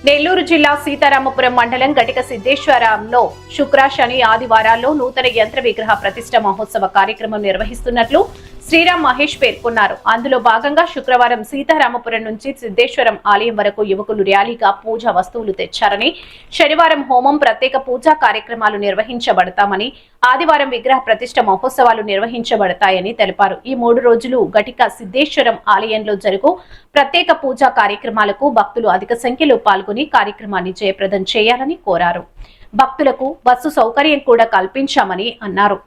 నెల్లూరు జిల్లా సీతారామపురం మండలం ఘటిక సిద్ధేశ్వరంలో శుక్ర, శని, ఆదివారాల్లో నూతన యంత్ర విగ్రహ ప్రతిష్ఠ మహోత్సవ కార్యక్రమం నిర్వహిస్తున్నట్లు శ్రీరామ్ మహేష్ పేర్కొన్నారు. అందులో భాగంగా శుక్రవారం సీతారామపురం నుంచి సిద్ధేశ్వరం ఆలయం వరకు యువకులు ర్యాలీగా పూజా వస్తువులు తెచ్చారని, శనివారం హోమం, ప్రత్యేక పూజా కార్యక్రమాలు నిర్వహించబడతామని, ఆదివారం విగ్రహ ప్రతిష్ఠ మహోత్సవాలు నిర్వహించబడతాయని తెలిపారు. ఈ 3 రోజులు ఘటిక సిద్ధేశ్వరం ఆలయంలో జరుగు ప్రత్యేక పూజా కార్యక్రమాలకు భక్తులు అధిక సంఖ్యలో పాల్గొని కార్యక్రమాన్ని జయప్రదం చేయాలని కోరారు. భక్తులకు బస్సు సౌకర్యం కూడా కల్పించామని అన్నారు.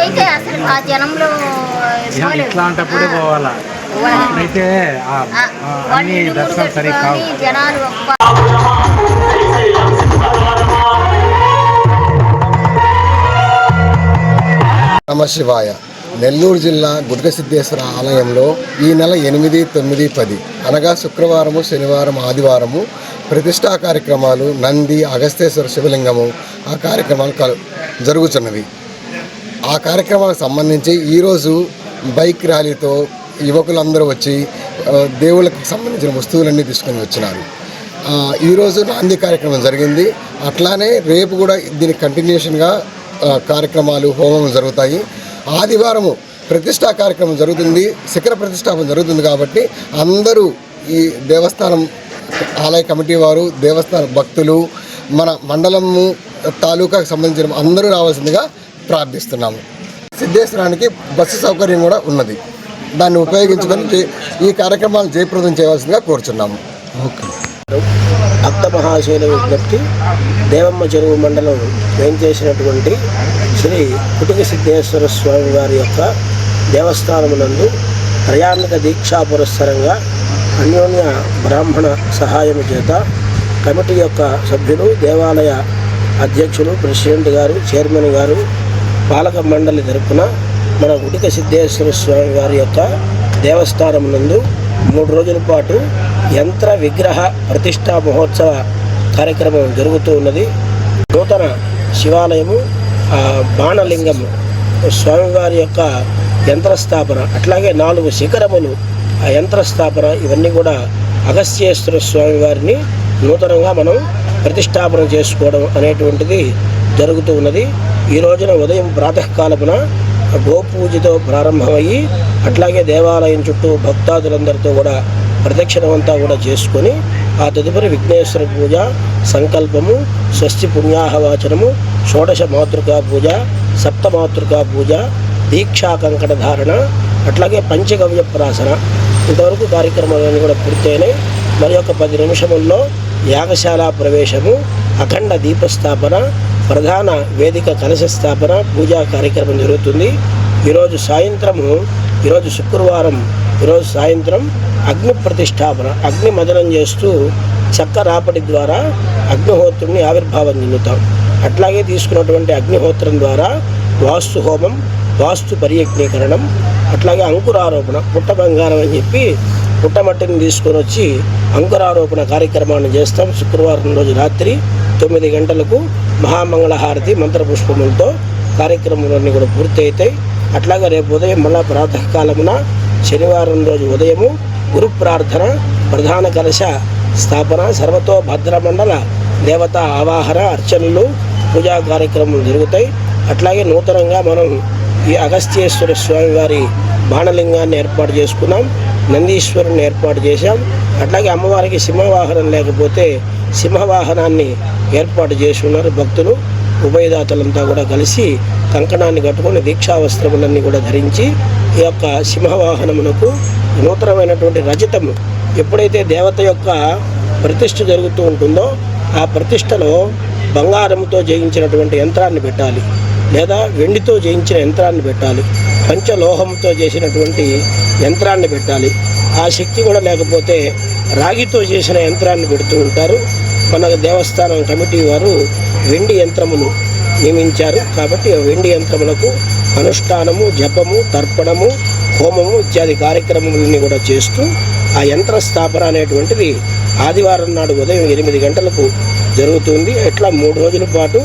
అయితే అసలు ఆ జనంలో ఇట్లాంటప్పుడే పోవాలా, అయితే అన్ని దర్శనం సరిగ్గా కావు. జనాలు నమశివాయ. నెల్లూరు జిల్లా ఘటిక సిద్ధేశ్వర ఆలయంలో ఈ నెల 8, 9, 10 అనగా శుక్రవారము, శనివారం, ఆదివారము ప్రతిష్టా కార్యక్రమాలు, నంది, అగస్తేశ్వర శివలింగము ఆ కార్యక్రమాలు జరుగుతున్నవి. ఆ కార్యక్రమాలకు సంబంధించి ఈరోజు బైక్ ర్యాలీతో యువకులందరూ వచ్చి దేవుళ్ళకి సంబంధించిన వస్తువులన్నీ తీసుకొని వచ్చినారు. ఈరోజు నాంది కార్యక్రమం జరిగింది. అట్లానే రేపు కూడా దీనికి కంటిన్యూషన్గా కార్యక్రమాలు, హోమం జరుగుతాయి. ఆదివారము ప్రతిష్టా కార్యక్రమం జరుగుతుంది, శిఖర ప్రతిష్టాపన జరుగుతుంది. కాబట్టి అందరూ ఈ దేవస్థానం ఆలయ కమిటీ వారు, దేవస్థాన భక్తులు, మన మండలము, తాలూకాకు సంబంధించిన అందరూ రావాల్సిందిగా ప్రార్థిస్తున్నాము. సిద్ధేశ్వరానికి బస్సు సౌకర్యం కూడా ఉన్నది. దాన్ని ఉపయోగించుకొని ఈ కార్యక్రమాలు జయప్రదం చేయవలసిందిగా కోరుచున్నాము. భక్త మహాశైల విజ్ఞప్తి. దేవమ్మ చెరువు మండలం వేయించేసినటువంటి శ్రీ ఘటిక సిద్ధేశ్వర స్వామి వారి యొక్క దేవస్థానమునందు ప్రయాణిక దీక్షా పురస్సరంగా అన్యోన్య బ్రాహ్మణ సహాయం చేత కమిటీ యొక్క సభ్యులు, దేవాలయ అధ్యక్షులు, ప్రెసిడెంట్ గారు, చైర్మన్ గారు, పాలక మండలి తరపున మన ఘటిక సిద్ధేశ్వర స్వామి వారి యొక్క దేవస్థానం నందు 3 రోజుల పాటు యంత్ర విగ్రహ ప్రతిష్టా మహోత్సవ కార్యక్రమం జరుగుతూ ఉన్నది. నూతన శివాలయము, బాణలింగం, స్వామివారి యొక్క యంత్రస్థాపన, అట్లాగే 4 శిఖరములు ఆ యంత్రస్థాపన, ఇవన్నీ కూడా అగస్త్యేశ్వర స్వామి వారిని నూతనంగా మనం ప్రతిష్టాపన చేసుకోవడం అనేటువంటిది జరుగుతూ ఉన్నది. ఈ రోజున ఉదయం ప్రాతకాలమున గోపూజతో ప్రారంభమయ్యి, అట్లాగే దేవాలయం చుట్టూ భక్తాదులందరితో కూడా ప్రదక్షిణమంతా కూడా చేసుకొని ఆ తదుపరి విఘ్నేశ్వర పూజ, సంకల్పము, స్వస్తి పుణ్యాహవాచనము, షోడశ మాతృకా పూజ, సప్తమాతృకా పూజ, దీక్షా కంకణ ధారణ, అట్లాగే పంచగవ్య ప్రాసన, ఇంతవరకు కార్యక్రమాలన్నీ కూడా పూర్తయినాయి. మరి యొక్క 10 నిమిషముల్లో యాగశాల ప్రవేశము, అఖండ దీపస్థాపన, ప్రధాన వేదిక కలశ స్థాపన, పూజా కార్యక్రమం జరుగుతుంది. ఈరోజు శుక్రవారం, ఈరోజు సాయంత్రం అగ్ని ప్రతిష్టాపన, అగ్ని మదనం చేస్తూ చక్క రాపడి ద్వారా అగ్నిహోత్రుని ఆవిర్భావం చెందుతాం. అట్లాగే తీసుకున్నటువంటి అగ్నిహోత్రం ద్వారా వాస్తు హోమం, వాస్తు పర్యజ్ఞీకరణం, అట్లాగే అంకురారోపణ, పుట్ట బంగారం అని చెప్పి పుట్టమట్టిని తీసుకొని వచ్చి అంకురారోపణ కార్యక్రమాన్ని చేస్తాం. శుక్రవారం రోజు రాత్రి 9 గంటలకు మహామంగళహారతి మంత్రపుష్పములతో కార్యక్రమాలన్నీ కూడా పూర్తి అవుతాయి. అట్లాగే రేపు ఉదయం మళ్ళా ప్రాతకాలమున శనివారం రోజు ఉదయము గురు ప్రార్థన, ప్రధాన కలశ స్థాపన, సర్వతో భద్రమండల దేవతా ఆవాహన, అర్చనలు, పూజా కార్యక్రమాలు జరుగుతాయి. అట్లాగే నూతనంగా మనం ఈ అగస్త్యేశ్వర స్వామి వారి బాణలింగాన్ని ఏర్పాటు చేసుకున్నాం, నందీశ్వరుని ఏర్పాటు చేశాం. అట్లాగే అమ్మవారికి సింహవాహనం లేకపోతే సింహవాహనాన్ని ఏర్పాటు చేసి ఉన్నారు భక్తులు. ఉభయదాతలంతా కూడా కలిసి కంకణాన్ని కట్టుకొని దీక్షా వస్త్రములన్నీ కూడా ధరించి ఈ యొక్క సింహవాహనమునకు నూతనమైనటువంటి రజతము, ఎప్పుడైతే దేవత యొక్క ప్రతిష్ఠ జరుగుతూ ఉంటుందో ఆ ప్రతిష్టలో బంగారంతో చేయించినటువంటి యంత్రాన్ని పెట్టాలి, లేదా వెండితో చేయించిన యంత్రాన్ని పెట్టాలి, పంచలోహంతో చేసినటువంటి యంత్రాన్ని పెట్టాలి. ఆ శక్తి కూడా లేకపోతే రాగితో చేసిన యంత్రాన్ని పెడుతూ ఉంటారు. మన దేవస్థానం కమిటీ వారు వెండి యంత్రములు నియమించారు. కాబట్టి ఆ వెండి యంత్రములకు అనుష్ఠానము, జపము, తర్పణము, హోమము ఇత్యాది కార్యక్రమాలన్నీ కూడా చేస్తూ ఆ యంత్ర స్థాపన అనేటువంటిది ఆదివారం నాడు ఉదయం 8 గంటలకు జరుగుతుంది. ఇట్లా 3 రోజుల పాటు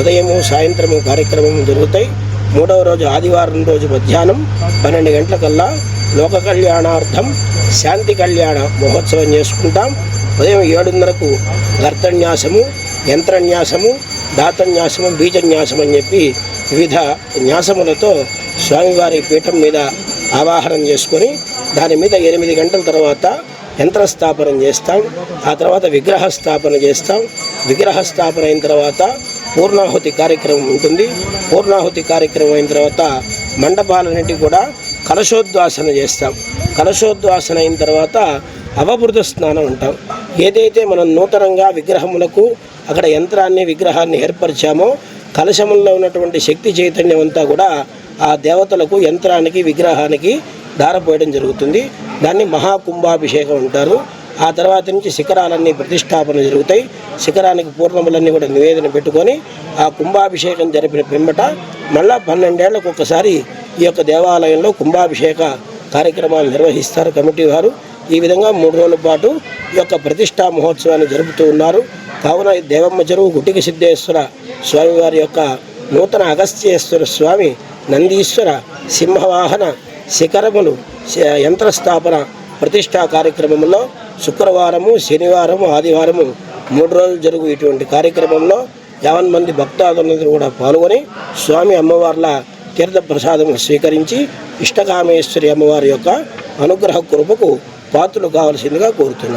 ఉదయము సాయంత్రము కార్యక్రమం జరుగుతాయి. 3వ రోజు ఆదివారం రోజు మధ్యాహ్నం 12 గంటలకల్లా లోక కళ్యాణార్థం శాంతి కళ్యాణ మహోత్సవం చేసుకుంటాం. ఉదయం 7:30కు గర్తన్యాసము, యంత్రన్యాసము, దాతన్యాసము, బీజన్యాసం అని చెప్పి వివిధ న్యాసములతో స్వామివారి పీఠం మీద ఆవాహనం చేసుకొని దాని మీద 8 గంటల తర్వాత యంత్రస్థాపనం చేస్తాం. ఆ తర్వాత విగ్రహ స్థాపన చేస్తాం. విగ్రహ స్థాపన అయిన తర్వాత పూర్ణాహుతి కార్యక్రమం ఉంటుంది. పూర్ణాహుతి కార్యక్రమం అయిన తర్వాత మండపాలన్నింటికి కూడా కలశోద్వాసన చేస్తాం. కలశోద్వాసన అయిన తర్వాత అవభృత స్నానం ఉంటాం. ఏదైతే మనం నూతనంగా విగ్రహములకు అక్కడ యంత్రాన్ని విగ్రహాన్ని ఏర్పరిచామో కలశముల్లో ఉన్నటువంటి శక్తి చైతన్యం అంతా కూడా ఆ దేవతలకు యంత్రానికి విగ్రహానికి దారపోయడం జరుగుతుంది. దాన్ని మహాకుంభాభిషేకం అంటారు. ఆ తర్వాత నుంచి శిఖరాలన్నీ ప్రతిష్టాపన జరుగుతాయి. శిఖరానికి పూర్ణములన్నీ కూడా నివేదన పెట్టుకొని ఆ కుంభాభిషేకం జరిపిన పిమ్మట మళ్ళా 12 ఏళ్లకు ఒకసారి ఈ యొక్క దేవాలయంలో కుంభాభిషేక కార్యక్రమాలు నిర్వహిస్తారు కమిటీ వారు. ఈ విధంగా 3 రోజుల పాటు ఈ యొక్క ప్రతిష్టా మహోత్సవాన్ని జరుపుతూ ఉన్నారు. కావున దేవమ్మ చెరువు గుట్టిక సిద్ధేశ్వర స్వామివారి యొక్క నూతన అగస్త్యేశ్వర స్వామి, నందీశ్వర, సింహవాహన, శిఖరములు, యంత్రస్థాపన ప్రతిష్టా కార్యక్రమంలో శుక్రవారము, శనివారము, ఆదివారము 3 రోజులు జరుగు ఇటువంటి కార్యక్రమంలో 50 మంది భక్తాదులందరూ కూడా పాల్గొని స్వామి అమ్మవార్ల తీర్థ ప్రసాదములు స్వీకరించి ఇష్టకామేశ్వరి అమ్మవారి యొక్క అనుగ్రహ కృపకు పాత్రలు కావలసిందిగా కోరుతున్నాం.